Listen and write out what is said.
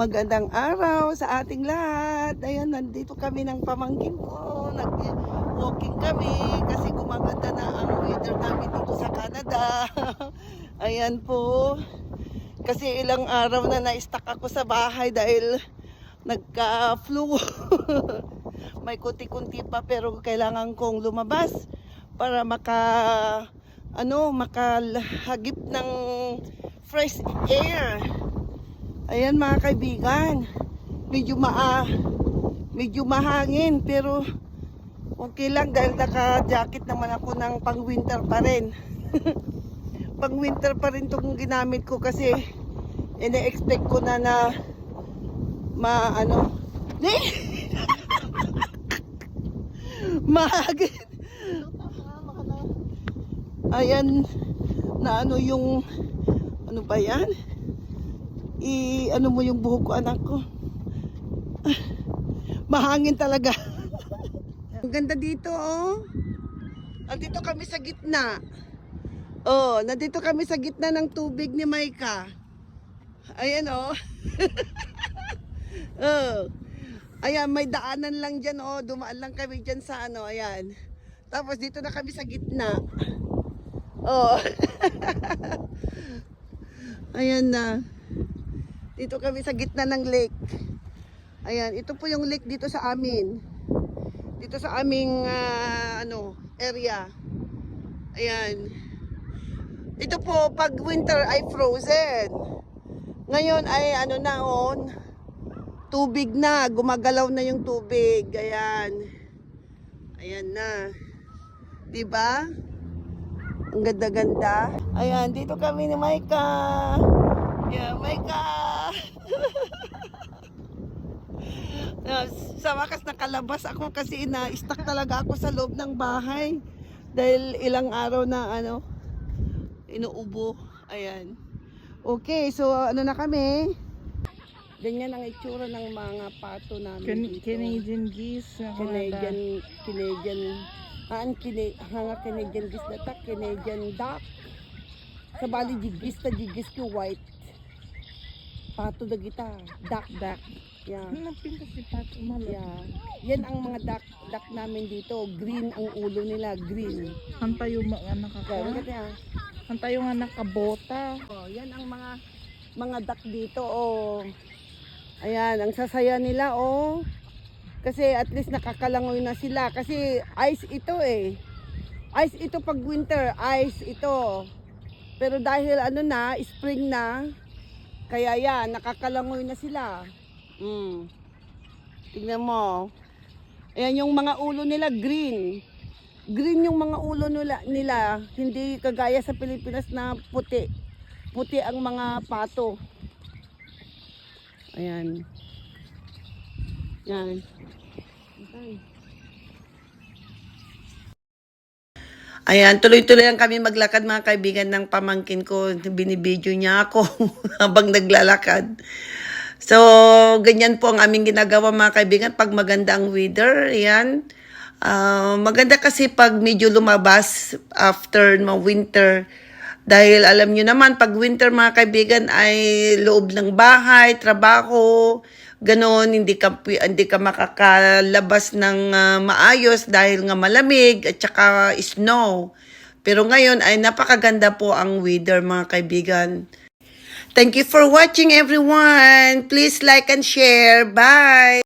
Magandang araw sa ating lahat. Ayan, nandito kami ng pamangkin ko. Nag-walking kami kasi gumaganda na ang weather namin dito sa Canada. Ayan po. Kasi ilang araw na na-stuck ako sa bahay dahil nagka-flu. May kunti-kunti pa pero kailangan kong lumabas para makalahagip ng fresh air. Ayan mga kaibigan, medyo mahangin pero okay lang dahil naka-jacket naman ako ng pang-winter pa rin. Pang-winter pa rin itong ginamit ko kasi ina-expect ko na mahagin. Ayan na yung ano ba yan? Ano mo yung buhok ko, anak ko. Mahangin talaga. Ang ganda dito, oh. Nandito kami sa gitna. Oh, nandito kami sa gitna ng tubig ni Maika. Ayan, oh. Oh. Ayan, may daanan lang dyan, oh. Dumaan lang kami dyan sa ayan. Tapos dito na kami sa gitna. Oh. Ayan na. Dito kami sa gitna ng lake. Ayan, ito po yung lake dito sa amin. Dito sa aming area. Ayan. Ito po pag winter ay frozen. Ngayon ay tubig na, gumagalaw na yung tubig. Ayan. Ayan na. 'Di ba? Ang ganda-ganda. Ayan, dito kami ni Maika. Yeah, Maika. Sa wakas nakalabas ako kasi na-stuck talaga ako sa loob ng bahay dahil ilang araw na inuubo. Ayan. Okay, so na kami. Ganyan ang itsura ng mga pato namin dito. Canadian geese. Canadian geese na ta, Canadian duck. Sa bali jigis ko white. Pato na kita, duck. Yeah. Napinta si Pato Malo. Yeah. Yan ang mga duck namin dito. Green ang ulo nila, green. Hantayo mga nakaka. Hantayo nga nakabota. Oh, yan ang mga duck dito, oh. Ayan, ang sasaya nila, oh. Kasi at least nakakalangoy na sila kasi ice ito eh. Ice ito pag winter, ice ito. Pero dahil spring na, kaya yan, nakakalangoy na sila. Tingnan mo. Ayan yung mga ulo nila, green. Green yung mga ulo nila. Hindi kagaya sa Pilipinas na puti. Puti ang mga pato. Ayan. Yan. Okay. Ayan, tuloy-tuloy lang kami maglakad mga kaibigan ng pamangkin ko. Binibidyo niya ako habang naglalakad. So, ganyan po ang aming ginagawa mga kaibigan pag maganda ang weather. Ayan. Maganda kasi pag medyo lumabas after winter. Dahil alam nyo naman, pag winter mga kaibigan ay loob ng bahay, trabaho, ganon, hindi ka makakalabas ng maayos dahil nga malamig at saka snow. Pero ngayon ay napakaganda po ang weather mga kaibigan. Thank you for watching everyone. Please like and share. Bye!